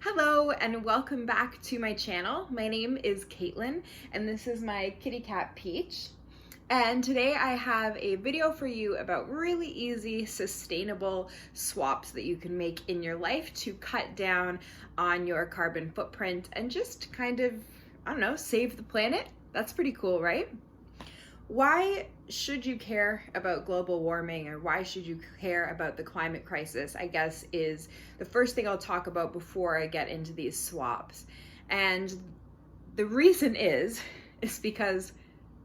Hello and welcome back to my channel. My name is Caitlin and this is my kitty cat Peach. And today I have a video for you about really easy, sustainable swaps that you can make in your life to cut down on your carbon footprint and just kind of, I don't know, save the planet. That's pretty cool, right? Why should you care about global warming, or why should you care about the climate crisis, I guess, is the first thing I'll talk about before I get into these swaps. And the reason is because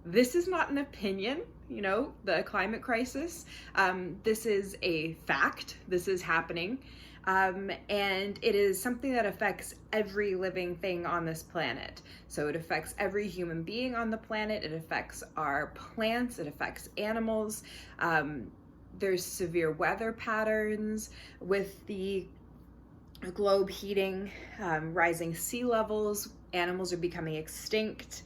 this is not an opinion, the climate crisis. This is a fact. This is happening. And it is something that affects every living thing on this planet. So it affects every human being on the planet. It affects our plants. It affects animals. There's severe weather patterns with the globe heating, rising sea levels. Animals are becoming extinct.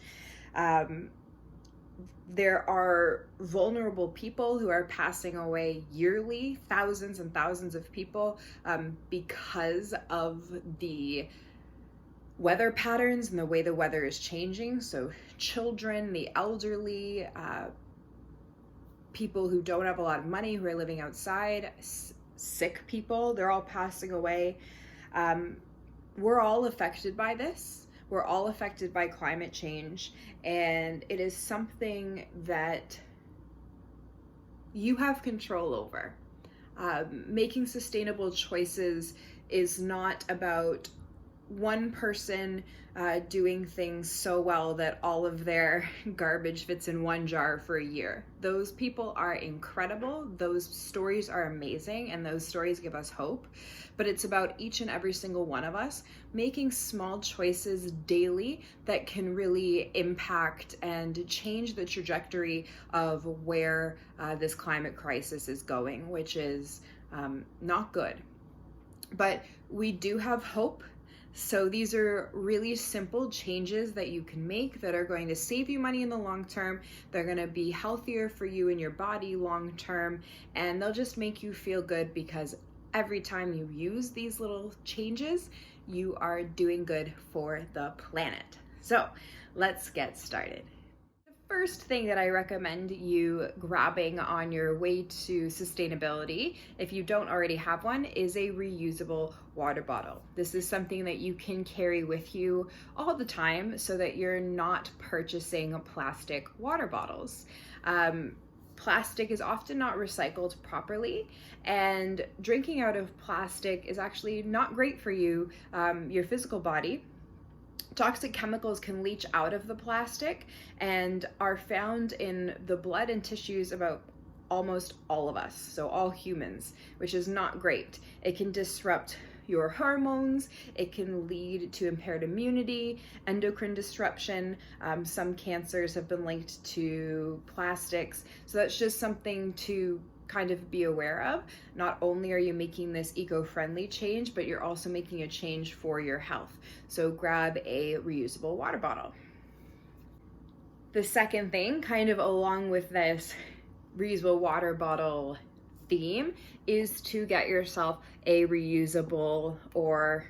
There are vulnerable people who are passing away yearly, thousands and thousands of people, because of the weather patterns and the way the weather is changing. So children, the elderly, people who don't have a lot of money, who are living outside, sick people, they're all passing away. We're all affected by this. We're all affected by climate change, and it is something that you have control over. Making sustainable choices is not about one person doing things so well that all of their garbage fits in one jar for a year. Those people are incredible. Those stories are amazing, and those stories give us hope. But it's about each and every single one of us making small choices daily that can really impact and change the trajectory of where this climate crisis is going, which is not good. But we do have hope. So these are really simple changes that you can make that are going to save you money in the long term. They're going to be healthier for you and your body long term, and they'll just make you feel good because every time you use these little changes, you are doing good for the planet. So let's get started. First thing that I recommend you grabbing on your way to sustainability, if you don't already have one, is a reusable water bottle. This is something that you can carry with you all the time so that you're not purchasing plastic water bottles. Plastic is often not recycled properly, and drinking out of plastic is actually not great for you, your physical body. Toxic chemicals can leach out of the plastic and are found in the blood and tissues about almost all of us, so all humans, which is not great. It can disrupt your hormones, it can lead to impaired immunity, endocrine disruption. Some cancers have been linked to plastics, so that's just something to kind of be aware of. Not only are you making this eco-friendly change, but you're also making a change for your health. So grab a reusable water bottle. The second thing, kind of along with this reusable water bottle theme, is to get yourself a reusable or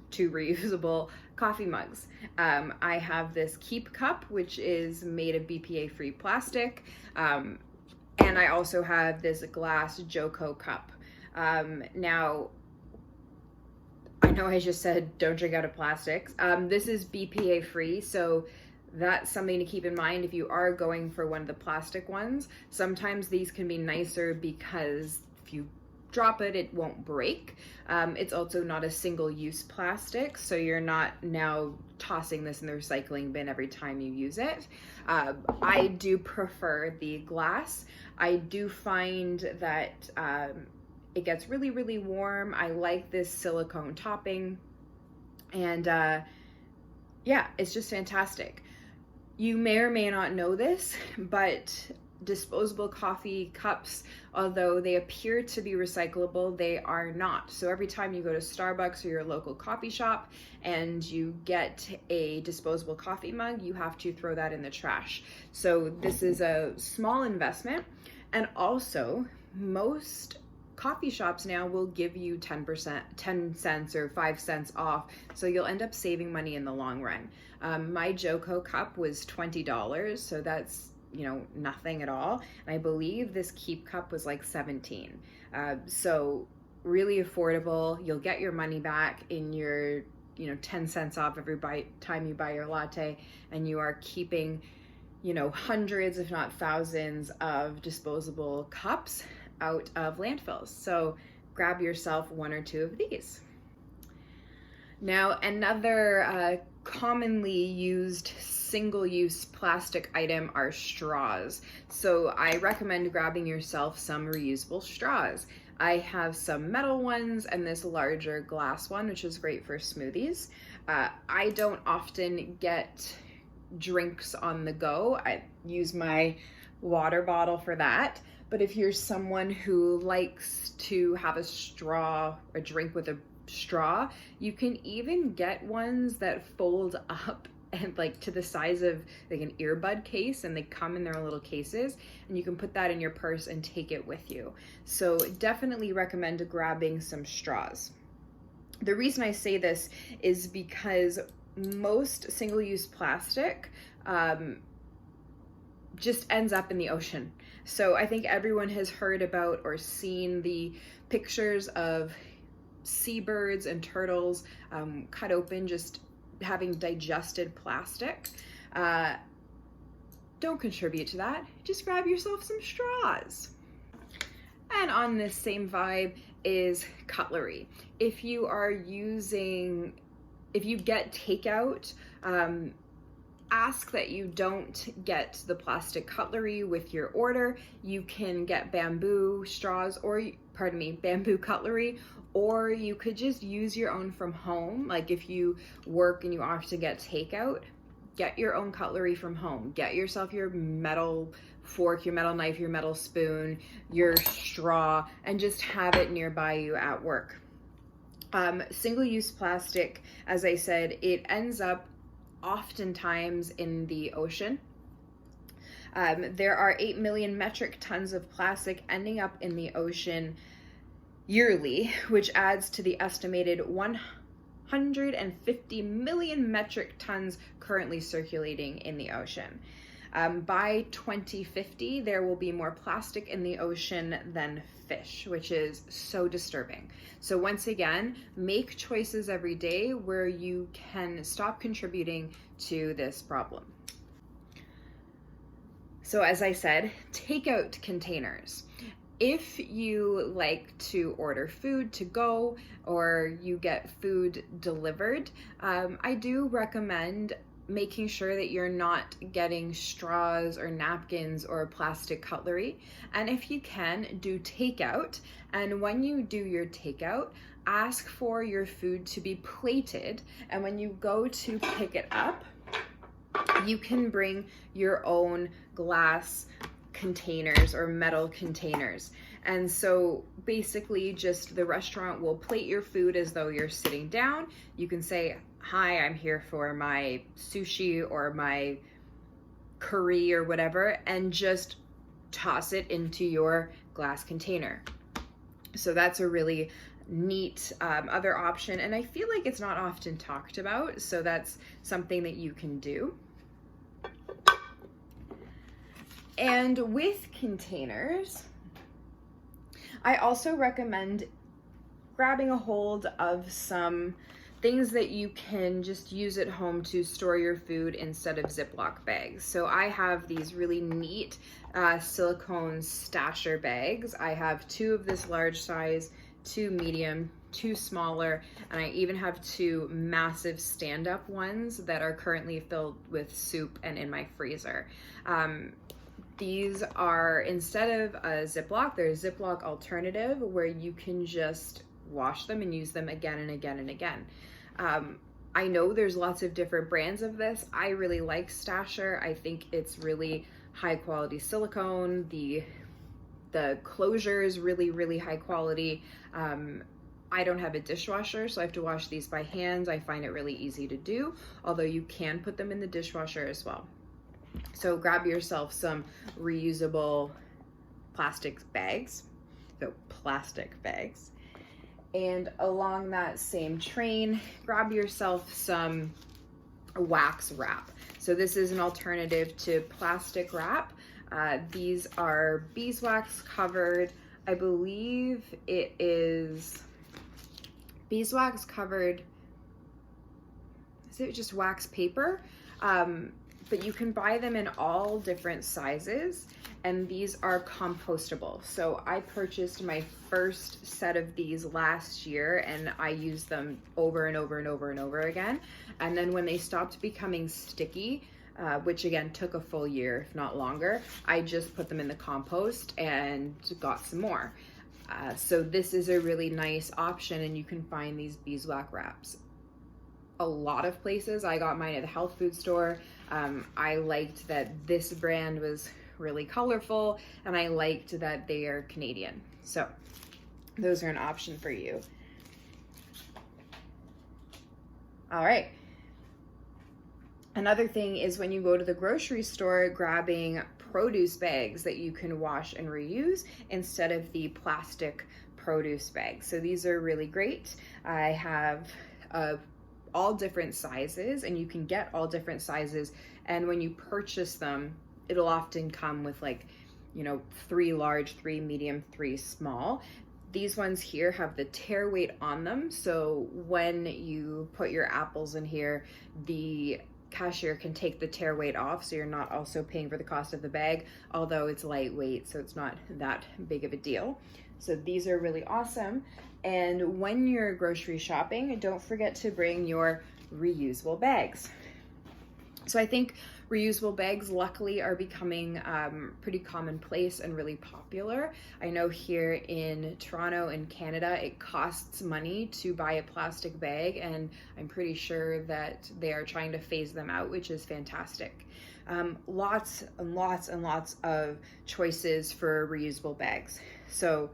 two reusable coffee mugs. I have this Keep cup, which is made of BPA-free plastic. And I also have this glass Joko cup. Now, I know I just said don't drink out of plastics. This is BPA free, so that's something to keep in mind if you are going for one of the plastic ones. Sometimes these can be nicer because if you drop it, it won't break. It's also not a single-use plastic, so you're not now tossing this in the recycling bin every time you use it. I do prefer the glass. I do find that it gets really, really warm. I like this silicone topping, and yeah, it's just fantastic. You may or may not know this, but disposable coffee cups, although they appear to be recyclable, they are not. So every time you go to Starbucks or your local coffee shop and you get a disposable coffee mug, you have to throw that in the trash. So this is a small investment, and also most coffee shops now will give you 10%, 10 cents or 5 cents off. So you'll end up saving money in the long run. My Joco cup was $20. So that's, you know, nothing at all. And I believe this Keep cup was like 17. So really affordable. You'll get your money back in your, you know, 10 cents off every time you buy your latte, and you are keeping, you know, hundreds if not thousands of disposable cups out of landfills. So grab yourself one or two of these. Now, another commonly used single-use plastic item are straws. So I recommend grabbing yourself some reusable straws. I have some metal ones and this larger glass one, which is great for smoothies. I don't often get drinks on the go. I use my water bottle for that. But if you're someone who likes to have a straw, a drink with a straw, you can even get ones that fold up and like to the size of like an earbud case, and they come in their little cases, and you can put that in your purse and take it with you. So definitely recommend grabbing some straws. The reason I say this is because most single-use plastic just ends up in the ocean. So I think everyone has heard about or seen the pictures of seabirds and turtles cut open, just having digested plastic. Don't contribute to that. Just grab yourself some straws. And on this same vibe is cutlery. If you get takeout, ask that you don't get the plastic cutlery with your order. You can get bamboo straws, or bamboo cutlery, or you could just use your own from home. Like if you work and you often get takeout, get your own cutlery from home. Get yourself your metal fork, your metal knife, your metal spoon, your straw, and just have it nearby you at work. Single-use plastic, as I said, it ends up oftentimes in the ocean. There are 8 million metric tons of plastic ending up in the ocean yearly, which adds to the estimated 150 million metric tons currently circulating in the ocean. By 2050, there will be more plastic in the ocean than fish, which is so disturbing. So once again, make choices every day where you can stop contributing to this problem. So as I said, takeout containers. If you like to order food to go or you get food delivered, I do recommend making sure that you're not getting straws or napkins or plastic cutlery. And if you can, do takeout. And when you do your takeout, ask for your food to be plated. And when you go to pick it up, you can bring your own glass containers or metal containers. And so basically just the restaurant will plate your food as though you're sitting down. You can say, "Hi, I'm here for my sushi or my curry or whatever," and just toss it into your glass container. So that's a really neat other option, and I feel like it's not often talked about, so that's something that you can do. And with containers, I also recommend grabbing a hold of some things that you can just use at home to store your food instead of Ziploc bags. So I have these really neat silicone stasher bags. I have 2 of this large size, 2 medium, 2 smaller, and I even have 2 massive stand-up ones that are currently filled with soup and in my freezer. These are, instead of a Ziploc, they're a Ziploc alternative where you can just wash them and use them again and again and again. I know there's lots of different brands of this. I really like Stasher. I think it's really high quality silicone. The closure is really, really high quality. I don't have a dishwasher, so I have to wash these by hand. I find it really easy to do, although you can put them in the dishwasher as well. So grab yourself some reusable plastic bags. So plastic bags. And along that same train, grab yourself some wax wrap. So this is an alternative to plastic wrap. These are beeswax covered. I believe it is beeswax covered. Is it just wax paper? But you can buy them in all different sizes, and these are compostable. So I purchased my first set of these last year, and I used them over and over and over and over again. And then when they stopped becoming sticky, which again took a full year, if not longer, I just put them in the compost and got some more. So this is a really nice option, and you can find these beeswax wraps a lot of places. I got mine at the health food store. I liked that this brand was really colorful, and I liked that they are Canadian. So those are an option for you. All right. Another thing is when you go to the grocery store, grabbing produce bags that you can wash and reuse instead of the plastic produce bags. So these are really great. I have all different sizes, and you can get all different sizes. And when you purchase them, it'll often come with 3 large, 3 medium, 3 small. These ones here have the tear weight on them. So when you put your apples in here, the cashier can take the tear weight off, so you're not also paying for the cost of the bag, although it's lightweight, so it's not that big of a deal. So these are really awesome. And when you're grocery shopping, don't forget to bring your reusable bags. So I think reusable bags luckily are becoming pretty commonplace and really popular. I know here in Toronto and Canada, it costs money to buy a plastic bag, and I'm pretty sure that they are trying to phase them out, which is fantastic. Lots and lots and lots of choices for reusable bags. So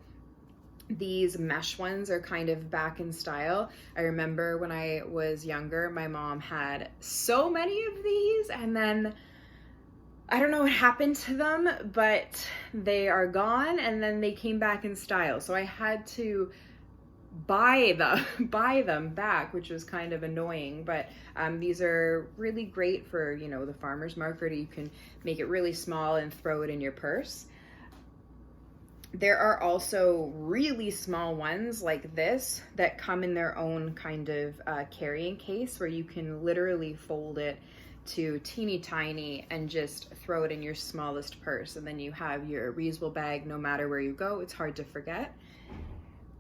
these mesh ones are kind of back in style. I remember when I was younger, my mom had so many of these, and then I don't know what happened to them, but they are gone, and then they came back in style. So I had to buy them back, which was kind of annoying. But these are really great for, the farmer's market, or you can make it really small and throw it in your purse. There are also really small ones like this that come in their own kind of carrying case, where you can literally fold it to teeny tiny and just throw it in your smallest purse, and then you have your reusable bag no matter where you go. It's hard to forget.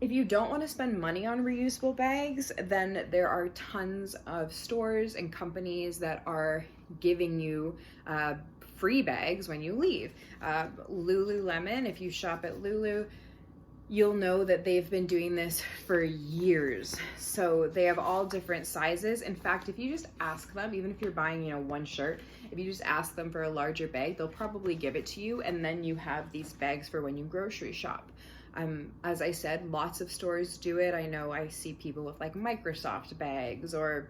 If you don't want to spend money on reusable bags, then there are tons of stores and companies that are giving you free bags when you leave. Lululemon, if you shop at Lulu, you'll know that they've been doing this for years. So they have all different sizes. In fact, if you just ask them, even if you're buying, one shirt, if you just ask them for a larger bag, they'll probably give it to you, and then you have these bags for when you grocery shop. As I said, lots of stores do it. I know I see people with Microsoft bags, or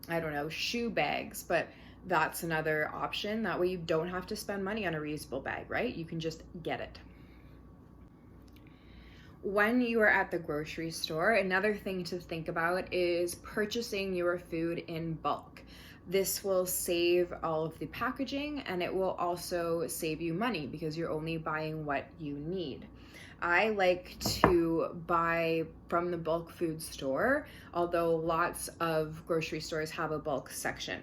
I don't know, shoe bags, but that's another option. That way you don't have to spend money on a reusable bag, right? You can just get it. When you are at the grocery store, another thing to think about is purchasing your food in bulk. This will save all of the packaging, and it will also save you money because you're only buying what you need. I like to buy from the bulk food store, although lots of grocery stores have a bulk section.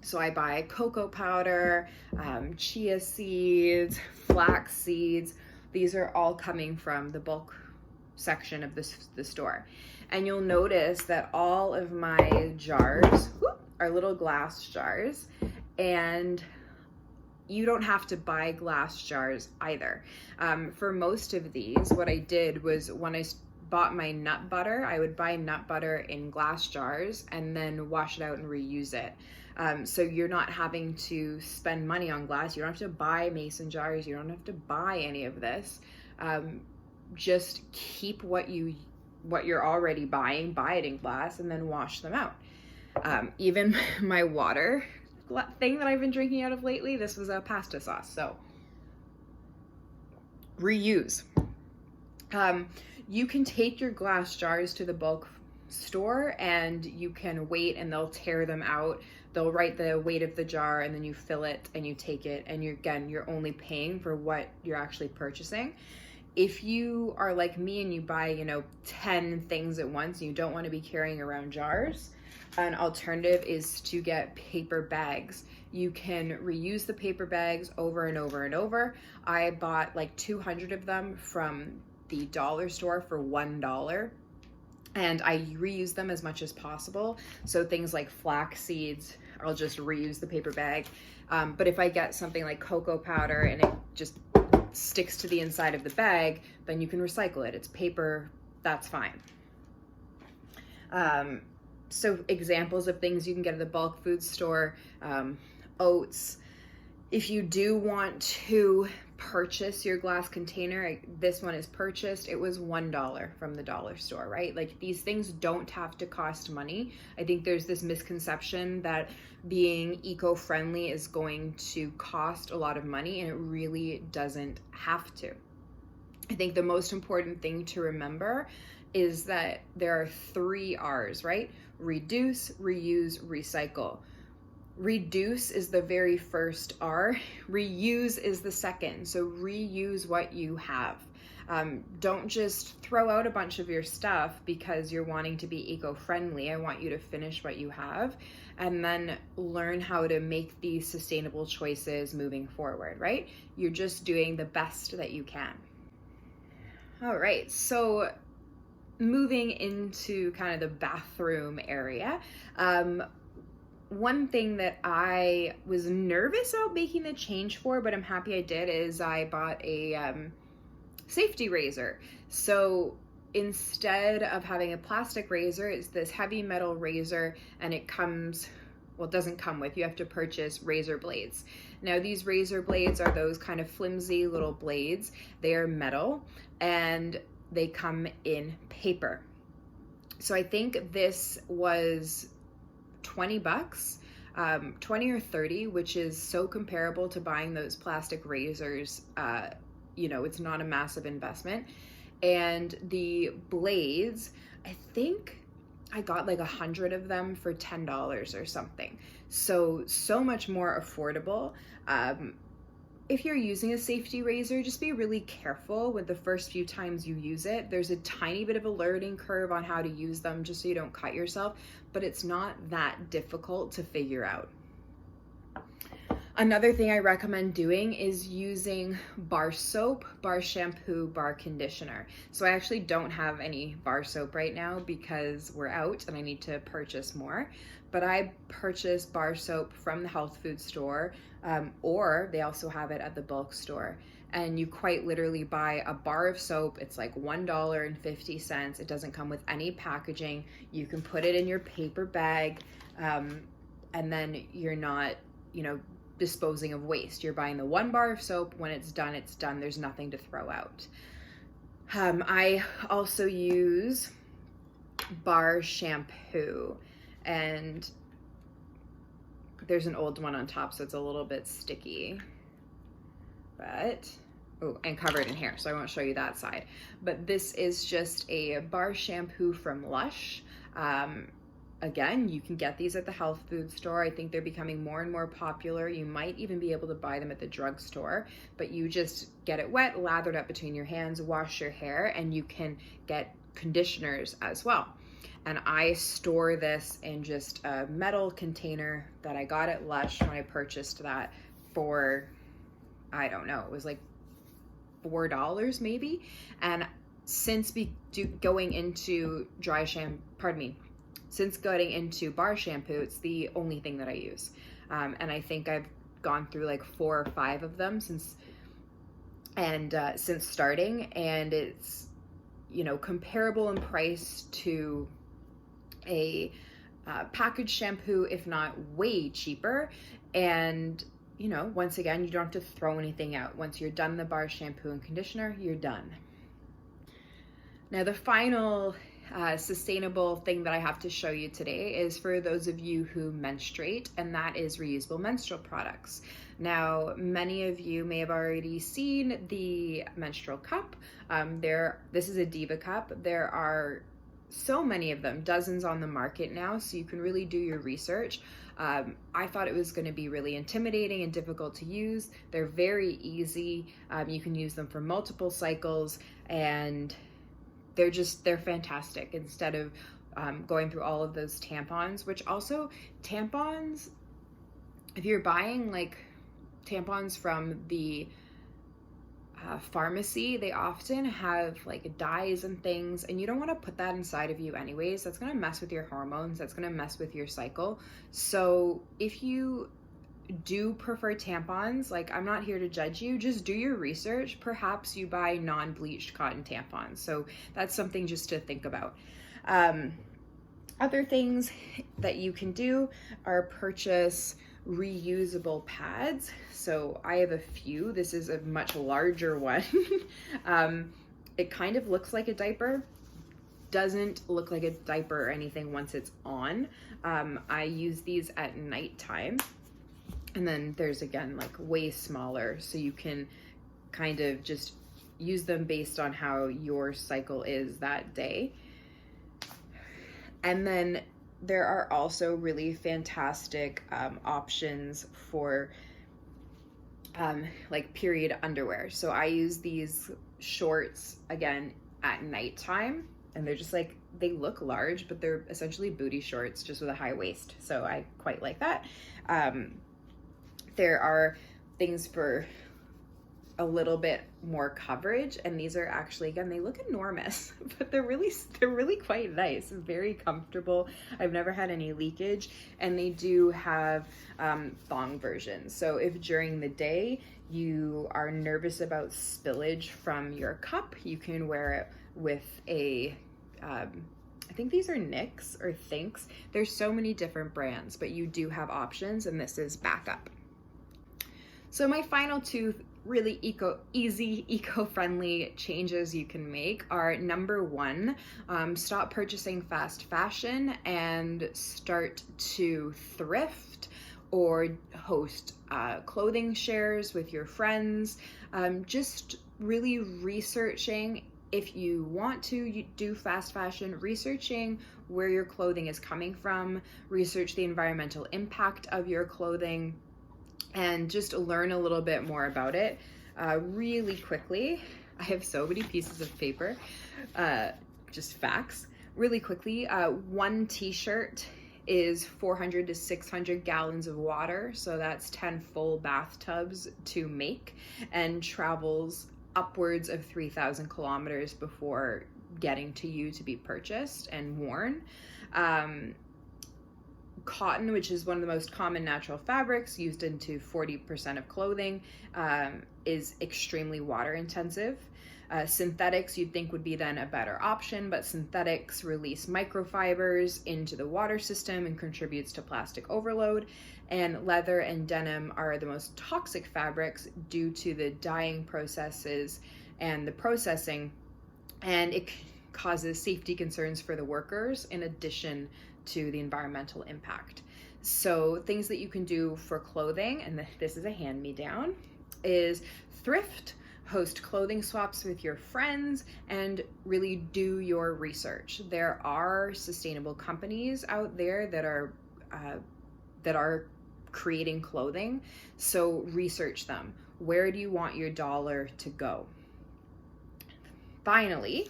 So I buy cocoa powder, chia seeds, flax seeds. These are all coming from the bulk section of the store. And you'll notice that all of my jars are little glass jars, and you don't have to buy glass jars either. For most of these, what I did was when I bought my nut butter, I would buy nut butter in glass jars and then wash it out and reuse it. So you're not having to spend money on glass. You don't have to buy mason jars. You don't have to buy any of this. Just keep what you're already buying, buy it in glass, and then wash them out. Even my water thing that I've been drinking out of lately, this was a pasta sauce. So reuse. You can take your glass jars to the bulk store and you can wait and they'll tear them out. They'll write the weight of the jar and then you fill it and you take it, and you're only paying for what you're actually purchasing. If you are like me and you buy 10 things at once and you don't want to be carrying around jars, an alternative is to get paper bags. You can reuse the paper bags over and over and over. I bought like 200 of them from the dollar store for $1, and I reuse them as much as possible. So things like flax seeds, I'll just reuse the paper bag. But if I get something like cocoa powder and it just sticks to the inside of the bag, then you can recycle it. It's paper, that's fine. So examples of things you can get at the bulk food store, oats. If you do want to purchase your glass container, this one is purchased, it was $1 from the dollar store, right? Like, these things don't have to cost money. I think there's this misconception that being eco-friendly is going to cost a lot of money, and it really doesn't have to. I think the most important thing to remember is that there are 3 R's, right? Reduce, reuse, recycle. Reduce is the very first R. Reuse is the second. So reuse what you have. Don't just throw out a bunch of your stuff because you're wanting to be eco-friendly. I want you to finish what you have and then learn how to make these sustainable choices moving forward, right? You're just doing the best that you can. All right, so moving into kind of the bathroom area, one thing that I was nervous about making the change for, but I'm happy I did, is I bought a safety razor. So instead of having a plastic razor, it's this heavy metal razor, and it comes, well, it doesn't come with, you have to purchase razor blades. Now, these razor blades are those kind of flimsy little blades. They are metal and they come in paper. So I think this was $20, 20 or 30, which is so comparable to buying those plastic razors. It's not a massive investment. And the blades, I think I got like 100 of them for $10 or something. So much more affordable. If you're using a safety razor, just be really careful with the first few times you use it. There's a tiny bit of a learning curve on how to use them just so you don't cut yourself, but it's not that difficult to figure out. Another thing I recommend doing is using bar soap, bar shampoo, bar conditioner. So I actually don't have any bar soap right now because we're out and I need to purchase more. But I purchase bar soap from the health food store, or they also have it at the bulk store. And you quite literally buy a bar of soap. It's like $1.50. It doesn't come with any packaging. You can put it in your paper bag, and then you're not, disposing of waste. You're buying the 1 bar of soap. When it's done, it's done. There's nothing to throw out. I also use bar shampoo, and there's an old one on top, so it's a little bit sticky, but and covered in hair, so I won't show you that side. But this is just a bar shampoo from Lush. Again, you can get these at the health food store. I think they're becoming more and more popular. You might even be able to buy them at the drugstore, but you just get it wet, lathered up between your hands, wash your hair, and you can get conditioners as well. And I store this in just a metal container that I got at Lush when I purchased that for, I don't know, it was like $4 maybe. And since going into since getting into bar shampoo, it's the only thing that I use. And I think I've gone through like 4 or 5 of them since starting, and it's, comparable in price to a packaged shampoo, if not way cheaper. And, once again, you don't have to throw anything out. Once you're done the bar shampoo and conditioner, you're done. Now, the final sustainable thing that I have to show you today is for those of you who menstruate, and that is reusable menstrual products. Now, many of you may have already seen the menstrual cup. This is a Diva cup. There are so many of them, dozens on the market now, so you can really do your research. I thought it was going to be really intimidating and difficult to use. They're very easy. You can use them for multiple cycles, and they're fantastic instead of going through all of those tampons, which also tampons, if you're buying like tampons from the pharmacy, they often have like dyes and things, and you don't want to put that inside of you anyways. That's going to mess with your hormones. That's going to mess with your cycle. So if you do prefer tampons, like, I'm not here to judge you, just do your research. Perhaps you buy non-bleached cotton tampons. So that's something just to think about. Other things that you can do are purchase reusable pads. So I have a few. This is a much larger one. It kind of looks like a diaper, doesn't look like a diaper or anything once it's on. I use these at nighttime. And then there's, again, like way smaller, so you can kind of just use them based on how your cycle is that day. And then there are also really fantastic options for like period underwear. So I use these shorts, again, at nighttime, and they're just like, they look large, but they're essentially booty shorts just with a high waist. So I quite like that. There are things for a little bit more coverage, and these are actually, again, they look enormous, but they're really quite nice and very comfortable. I've never had any leakage, and they do have thong versions. So if during the day you are nervous about spillage from your cup, you can wear it with a I think these are Nix or Thinks. There's so many different brands, but you do have options, and this is backup. So my final two really easy, eco-friendly changes you can make are, number one, stop purchasing fast fashion and start to thrift or host clothing shares with your friends. Just really researching, if you want to do fast fashion, researching where your clothing is coming from, research the environmental impact of your clothing, and just learn a little bit more about it. Really quickly, I have so many pieces of paper, just facts. Really quickly, one t-shirt is 400 to 600 gallons of water, so that's 10 full bathtubs to make, and travels upwards of 3,000 kilometers before getting to you to be purchased and worn. Cotton, which is one of the most common natural fabrics used into 40% of clothing, is extremely water intensive. Synthetics you'd think would be then a better option, but synthetics release microfibers into the water system and contributes to plastic overload. And leather and denim are the most toxic fabrics due to the dyeing processes and the processing, and it causes safety concerns for the workers in addition to the environmental impact. So things that you can do for clothing, and this is a hand-me-down, is thrift, host clothing swaps with your friends, and really do your research. There are sustainable companies out there that are creating clothing, so research them. Where do you want your dollar to go? Finally,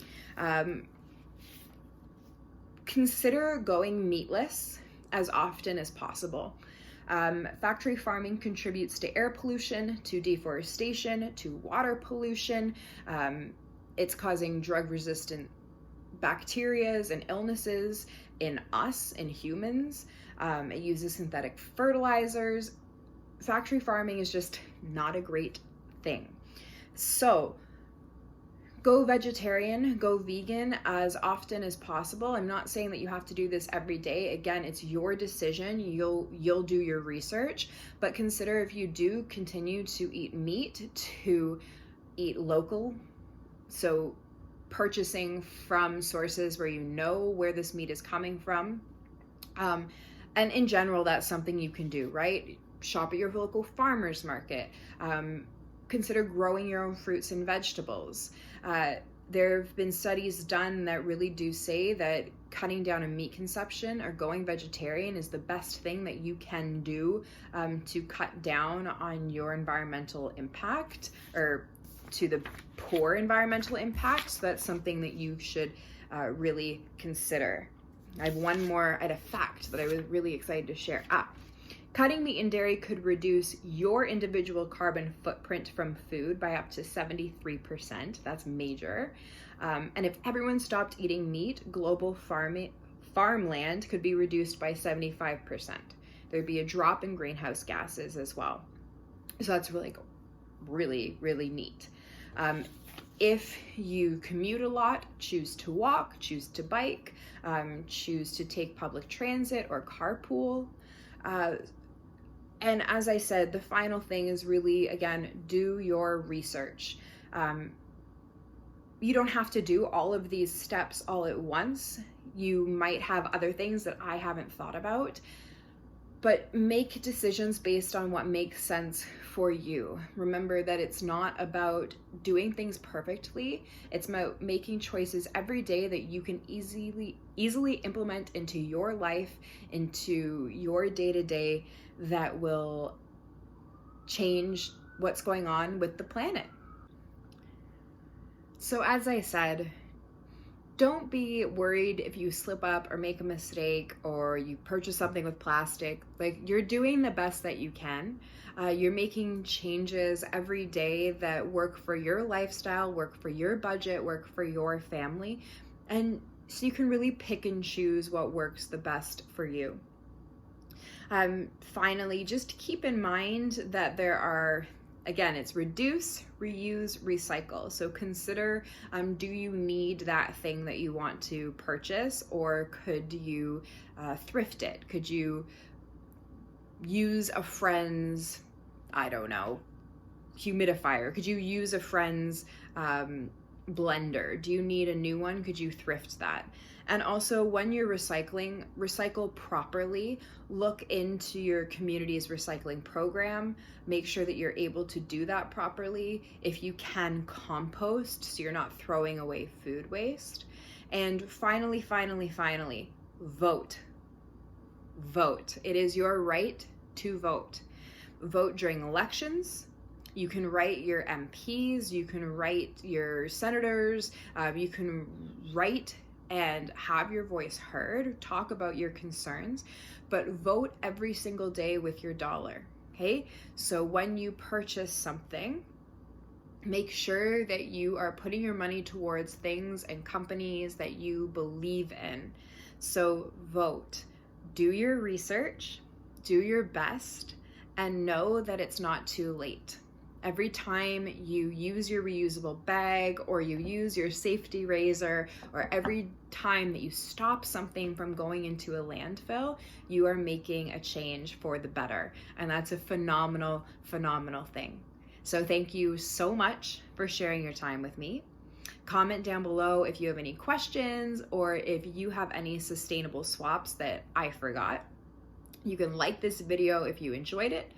consider going meatless as often as possible. Factory farming contributes to air pollution, to deforestation, to water pollution. It's causing drug-resistant bacterias and illnesses in us, in humans. It uses synthetic fertilizers. Factory farming is just not a great thing. So go vegetarian, go vegan as often as possible. I'm not saying that you have to do this every day. Again, it's your decision. You'll do your research, but consider, if you do continue to eat meat, to eat local. So purchasing from sources where you know where this meat is coming from. And in general, that's something you can do, right? Shop at your local farmer's market. Consider growing your own fruits and vegetables. There have been studies done that really do say that cutting down on meat consumption or going vegetarian is the best thing that you can do to cut down on your environmental impact, or to the poor environmental impact. So that's something that you should really consider. I had a fact that I was really excited to share. Cutting meat and dairy could reduce your individual carbon footprint from food by up to 73%. That's major. And if everyone stopped eating meat, global farmland could be reduced by 75%. There'd be a drop in greenhouse gases as well. So that's really, really neat. If you commute a lot, choose to walk, choose to bike, choose to take public transit or carpool. And as I said, the final thing is really, again, do your research. You don't have to do all of these steps all at once. You might have other things that I haven't thought about, but make decisions based on what makes sense for you. Remember that it's not about doing things perfectly. It's about making choices every day that you can easily implement into your life, into your day-to-day, that will change what's going on with the planet. So as I said, don't be worried if you slip up or make a mistake or you purchase something with plastic. Like, you're doing the best that you can. You're making changes every day that work for your lifestyle, work for your budget, work for your family. And so you can really pick and choose what works the best for you. Finally, just keep in mind that there are, again, it's reduce, reuse, recycle. So consider, do you need that thing that you want to purchase, or could you thrift it? Could you use a friend's, I don't know, humidifier? Could you use a friend's blender? Do you need a new one? Could you thrift that? And also, when you're recycling, recycle properly. Look into your community's recycling program. Make sure that you're able to do that properly. If you can, compost, so you're not throwing away food waste. And finally, vote. Vote. It is your right to vote. Vote during elections. You can write your MPs, you can write your senators, you can write and have your voice heard, talk about your concerns, but vote every single day with your dollar, okay? So when you purchase something, make sure that you are putting your money towards things and companies that you believe in. So vote, do your research, do your best, and know that it's not too late. Every time you use your reusable bag, or you use your safety razor, or every time that you stop something from going into a landfill, you are making a change for the better. And that's a phenomenal, phenomenal thing. So thank you so much for sharing your time with me. Comment down below if you have any questions, or if you have any sustainable swaps that I forgot. You can like this video if you enjoyed it.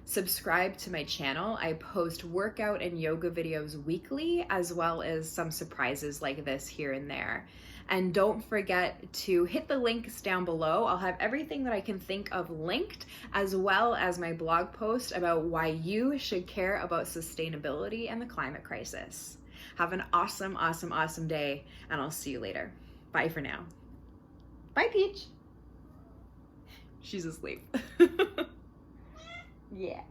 Subscribe to my channel. I post workout and yoga videos weekly, as well as some surprises like this here and there. And don't forget to hit the links down below. I'll have everything that I can think of linked, as well as my blog post about why you should care about sustainability and the climate crisis. Have an awesome, awesome, awesome day, and I'll see you later. Bye for now. Bye, Peach. She's asleep. Yeah.